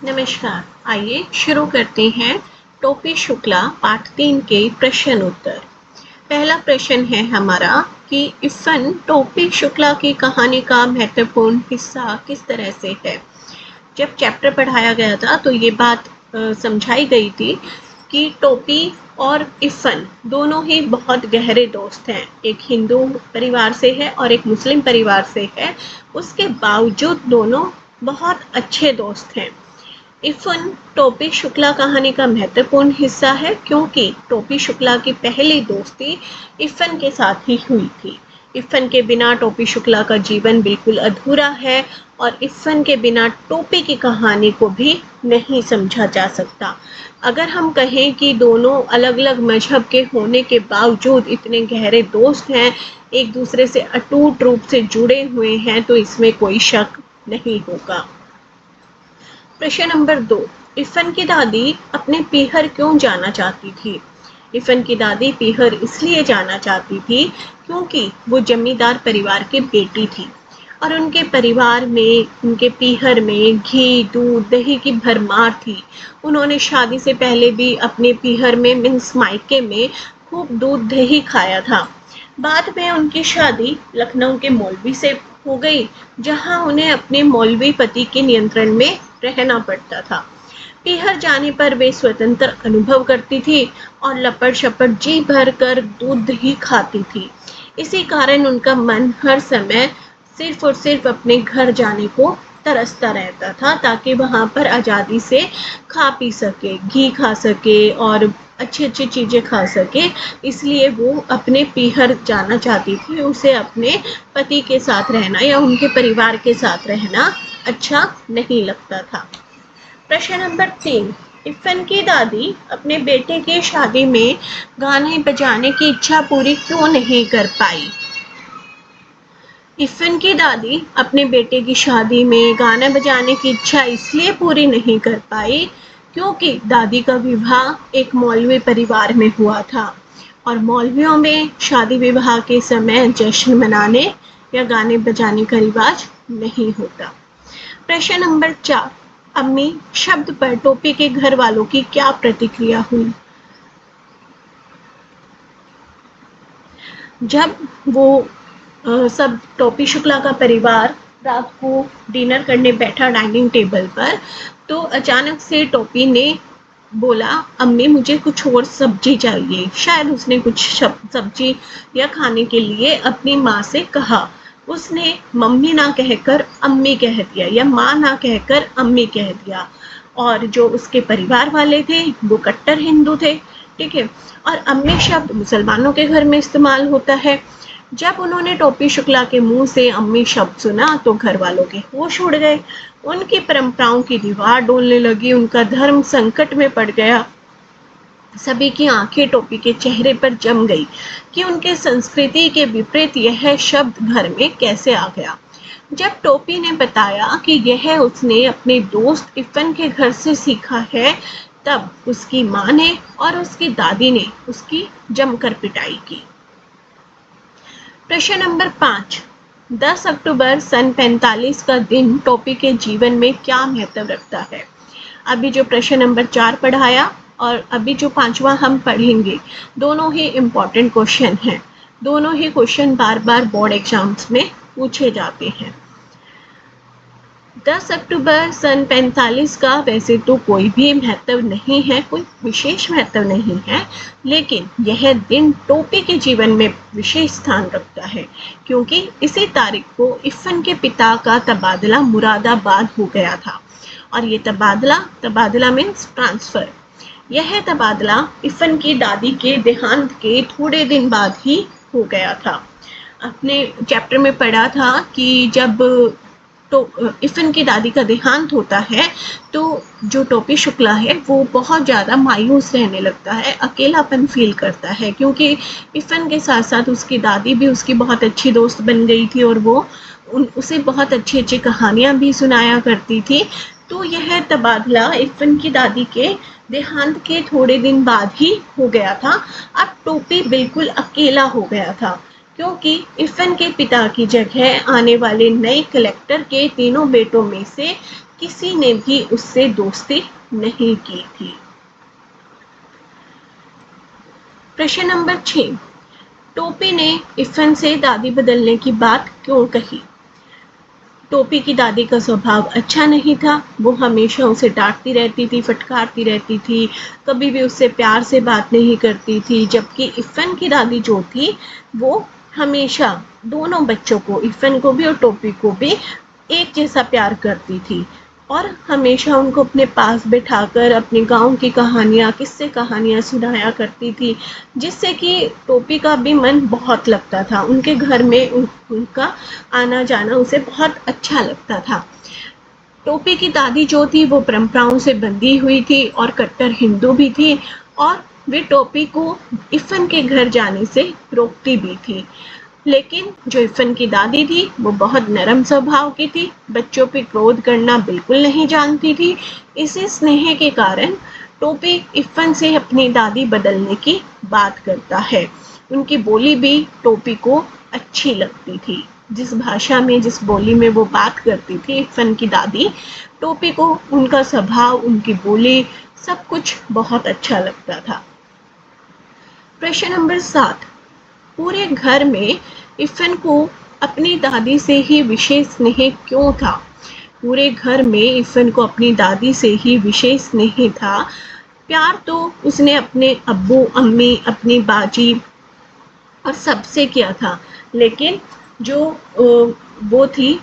नमस्कार। आइए शुरू करते हैं टोपी शुक्ला पाठ 3 के प्रश्न उत्तर। पहला प्रश्न है हमारा कि इफ़न टोपी शुक्ला की कहानी का महत्वपूर्ण हिस्सा किस तरह से है। जब चैप्टर पढ़ाया गया था तो ये बात समझाई गई थी कि टोपी और इफ़न दोनों ही बहुत गहरे दोस्त हैं। एक हिंदू परिवार से है और एक मुस्लिम परिवार से है। उसके बावजूद दोनों बहुत अच्छे दोस्त हैं। इफ़न टोपी शुक्ला कहानी का महत्वपूर्ण हिस्सा है क्योंकि टोपी शुक्ला की पहली दोस्ती इफ़न के साथ ही हुई थी। इफ़न के बिना टोपी शुक्ला का जीवन बिल्कुल अधूरा है और इफ़न के बिना टोपी की कहानी को भी नहीं समझा जा सकता। अगर हम कहें कि दोनों अलग-अलग मजहब के होने के बावजूद इतने गहरे दोस्त हैं, एक दूसरे से अटूट रूप से जुड़े हुए हैं, तो इसमें कोई शक नहीं होगा। प्रश्न नंबर 2। इफ़न की दादी अपने पीहर क्यों जाना चाहती थी? इफ़न की दादी पीहर इसलिए जाना चाहती थी क्योंकि वो जमींदार परिवार की बेटी थी और उनके परिवार में, उनके पीहर में घी, दूध, दही की भरमार थी। उन्होंने शादी से पहले भी अपने पीहर में मीन्स मायके में खूब दूध दही खाया था। बाद में उनकी शादी लखनऊ के मौलवी से हो गई, जहां उन्हें अपने मौलवी पति के नियंत्रण में रहना पड़ता था। पीहर जाने पर वे स्वतंत्र अनुभव करती थी और लपट-शपट जी भर कर दूध ही खाती थी। इसी कारण उनका मन हर समय सिर्फ और सिर्फ अपने घर जाने को तरसता रहता था ताकि वहाँ पर आज़ादी से खा पी सके, घी खा सके और अच्छी-अच्छी चीज़ें खा सके। इसलिए वो अपने पीहर जाना चाहती थी। उसे अपने पति के साथ रहना या उनके परिवार के साथ रहना अच्छा नहीं लगता था। प्रश्न नंबर 3। इफ़न की दादी अपने बेटे की शादी में गाने बजाने की इच्छा पूरी क्यों नहीं कर पाई? इफ़न की दादी अपने बेटे की शादी में गाना बजाने की इच्छा इसलिए पूरी नहीं कर पाई क्योंकि दादी का विवाह एक मौलवी परिवार में हुआ था और मौलवियों में शादी विवाह के समय जश्न मनाने या गाने बजाने का रिवाज नहीं होता। प्रश्न नंबर 4। अम्मी शब्द पर टोपी के घर वालों की क्या प्रतिक्रिया हुई? जब वो सब टोपी शुक्ला का परिवार रात को डिनर करने बैठा डाइनिंग टेबल पर, तो अचानक से टोपी ने बोला, अम्मी मुझे कुछ और सब्जी चाहिए। शायद उसने कुछ सब्जी या खाने के लिए अपनी माँ से कहा। उसने मम्मी ना कहकर अम्मी कह दिया या माँ ना कहकर अम्मी कह दिया और जो उसके परिवार वाले थे वो कट्टर हिंदू थे, ठीक है। और अम्मी शब्द मुसलमानों के घर में इस्तेमाल होता है। जब उन्होंने टोपी शुक्ला के मुंह से अम्मी शब्द सुना तो घर वालों के होश उड़ गए। उनकी परंपराओं की दीवार डोलने लगी, उनका धर्म संकट में पड़ गया। सभी की आंखें टोपी के चेहरे पर जम गई कि उनके संस्कृति के विपरीत यह शब्द घर में कैसे आ गया। जब टोपी ने बताया कि यह उसने अपने दोस्त इफ़न के घर से सीखा है, तब उसकी माँ ने और उसकी दादी ने उसकी जमकर पिटाई की। प्रश्न नंबर 5। 10 अक्टूबर सन 45 का दिन टोपी के जीवन में क्या महत्व रखता है? अभी जो प्रश्न नंबर 4 पढ़ाया और अभी जो 5वां हम पढ़ेंगे, दोनों ही इम्पॉर्टेंट क्वेश्चन हैं। दोनों ही क्वेश्चन बार-बार बोर्ड एग्जाम्स में पूछे जाते हैं। 10 अक्टूबर सन 45 का वैसे तो कोई भी महत्व नहीं है, कोई विशेष महत्व नहीं है, लेकिन यह दिन टोपी के जीवन में विशेष स्थान रखता है क्योंकि इसी तारीख को इफ़न के पिता का तबादला मुरादाबाद हो गया था और ये तबादला मीन्स ट्रांसफ़र। यह तबादला इफ़न की दादी के देहांत के थोड़े दिन बाद ही हो गया था। अपने चैप्टर में पढ़ा था कि जब तो इफ़न की दादी का देहांत होता है तो जो टोपी शुक्ला है वो बहुत ज़्यादा मायूस रहने लगता है, अकेलापन फील करता है क्योंकि इफ़न के साथ साथ उसकी दादी भी उसकी बहुत अच्छी दोस्त बन गई थी और वो उसे बहुत अच्छी अच्छी कहानियाँ भी सुनाया करती थी। तो यह तबादला इफ़न की दादी के देहांत के थोड़े दिन बाद ही हो गया था। अब टोपी बिल्कुल अकेला हो गया था क्योंकि इफ़न के पिता की जगह आने वाले नए कलेक्टर के तीनों बेटों में से किसी ने भी उससे दोस्ती नहीं की थी। प्रश्न नंबर 6, टोपी ने इफ़न से दादी बदलने की बात क्यों कही? टोपी की दादी का स्वभाव अच्छा नहीं था, वो हमेशा उसे डांटती रहती थी, फटकारती रहती थी, कभी भी उससे प्यार से बात नहीं करती थी। जबकि इफ़न की दादी जो थी वो हमेशा दोनों बच्चों को, इफ़न को भी और टोपी को भी एक जैसा प्यार करती थी और हमेशा उनको अपने पास बिठाकर अपने गाँव की कहानियाँ, किस्से कहानियाँ सुनाया करती थी, जिससे कि टोपी का भी मन बहुत लगता था। उनके घर में उनका आना जाना उसे बहुत अच्छा लगता था। टोपी की दादी जो थी वो परंपराओं से बंधी हुई थी और कट्टर हिंदू भी थी और वे टोपी को इफ़न के घर जाने से रोकती भी थी। लेकिन जो इफ़न की दादी थी वो बहुत नरम स्वभाव की थी, बच्चों पे क्रोध करना बिल्कुल नहीं जानती थी। इसी स्नेह के कारण टोपी इफ़न से अपनी दादी बदलने की बात करता है। उनकी बोली भी टोपी को अच्छी लगती थी। जिस भाषा में, जिस बोली में वो बात करती थी इफ़न की दादी, टोपी को उनका स्वभाव, उनकी बोली सब कुछ बहुत अच्छा लगता था। प्रश्न नंबर 7, पूरे घर में इफ़न को अपनी दादी से ही विशेष स्नेह क्यों था? पूरे घर में इफ़न को अपनी दादी से ही विशेष स्नेह था। प्यार तो उसने अपने अब्बू, अम्मी, अपनी बाजी और सबसे किया था, लेकिन जो वो थी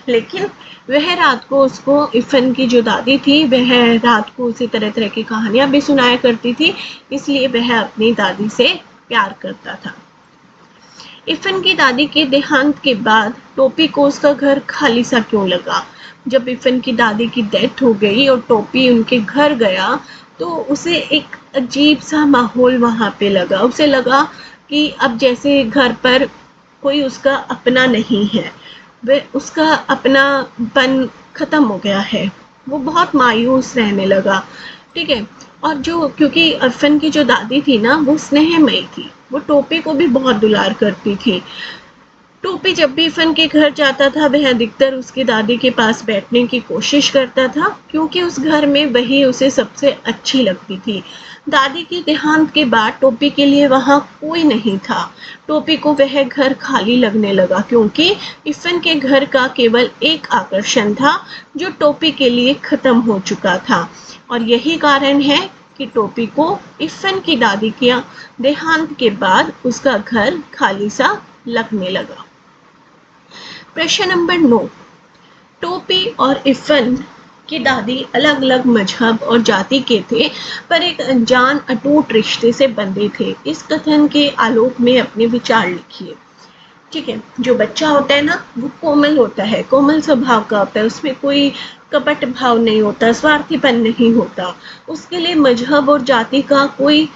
लेकिन वह रात को उसको, इफ़न की जो दादी थी वह रात को उसे तरह तरह की कहानियाँ भी सुनाया करती थी, इसलिए वह अपनी दादी से प्यार करता था। इफ़न की दादी के देहांत के बाद टोपी को उसका घर खाली सा क्यों लगा? जब इफ़न की दादी की डेथ हो गई और टोपी उनके घर गया तो उसे एक अजीब सा माहौल वहाँ पे लगा। उसे लगा कि अब जैसे घर पर कोई उसका अपना नहीं है, वह उसका अपनापन खत्म हो गया है। वो बहुत मायूस रहने लगा, ठीक है। और जो, क्योंकि इफ़न की जो दादी थी ना वो स्नेहमयी थी, वो टोपी को भी बहुत दुलार करती थी। टोपी जब भी इफ़न के घर जाता था वह अधिकतर उसकी दादी के पास बैठने की कोशिश करता था, क्योंकि उस घर में वही उसे सबसे अच्छी लगती थी। दादी के देहांत के बाद टोपी के लिए वहाँ कोई नहीं था। टोपी को वह घर खाली लगने लगा, क्योंकि इफ़न के घर का केवल एक आकर्षण था जो टोपी के लिए खत्म हो चुका था। और यही कारण है कि टोपी को इफ़न की दादी के देहांत के बाद उसका घर खाली सा लगने लगा। प्रश्न नंबर 9, टोपी और इफ़न की दादी अलग अलग मजहब और जाति के थे, पर एक अनजान अटूट रिश्ते से बंधे थे। इस कथन के आलोक में अपने विचार लिखिए। ठीक है, जो बच्चा होता है ना वो कोमल होता है, कोमल स्वभाव का होता है, उसमें कोई कपट भाव नहीं होता, स्वार्थीपन नहीं होता, उसके लिए मजहब और जाति का कोई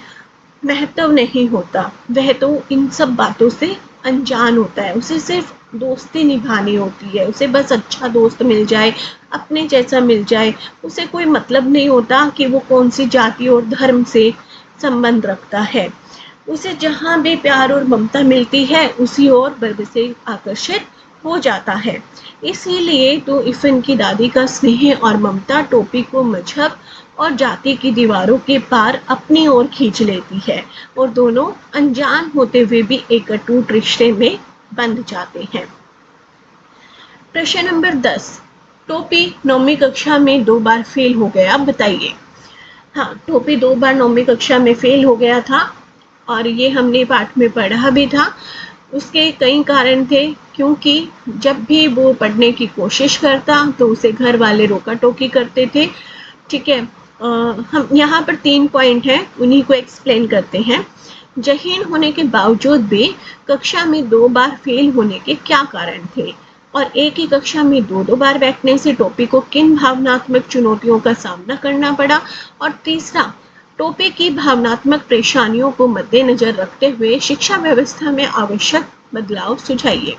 महत्व नहीं होता। वह तो इन सब बातों से अनजान होता है, उसे सिर्फ दोस्ती निभानी होती है, उसे बस अच्छा दोस्त मिल जाए, अपने जैसा मिल जाए, उसे कोई मतलब नहीं होता कि वो कौन सी जाति और धर्म से संबंध रखता है। उसे जहाँ भी प्यार और ममता मिलती है उसी ओर बर्ब से आकर्षित हो जाता है। इसीलिए तो इफ़न की दादी का स्नेह और ममता टोपी को मजहब और जाति की दीवारों के पार अपनी ओर खींच लेती है और दोनों अनजान होते हुए भी एक अटूट रिश्ते में बंध जाते हैं। प्रश्न नंबर 10, टोपी 9वीं कक्षा में 2 बार फेल हो गया, बताइए। हाँ, टोपी 2 बार 9वीं कक्षा में फेल हो गया था और ये हमने पाठ में पढ़ा भी था। उसके कई कारण थे, क्योंकि जब भी वो पढ़ने की कोशिश करता तो उसे घर वाले रोका टोकी करते थे, ठीक है। हम यहाँ पर 3 पॉइंट हैं, उन्हीं को एक्सप्लेन करते हैं। ज़हीन होने के बावजूद भी कक्षा में 2 बार फेल होने के क्या कारण थे, और एक ही कक्षा में 2-2 बार बैठने से टोपी को किन भावनात्मक चुनौतियों का सामना करना पड़ा, और तीसरा, टोपी की भावनात्मक परेशानियों को मद्देनजर रखते हुए शिक्षा व्यवस्था में आवश्यक बदलाव सुझाइए।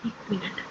एक मिनट।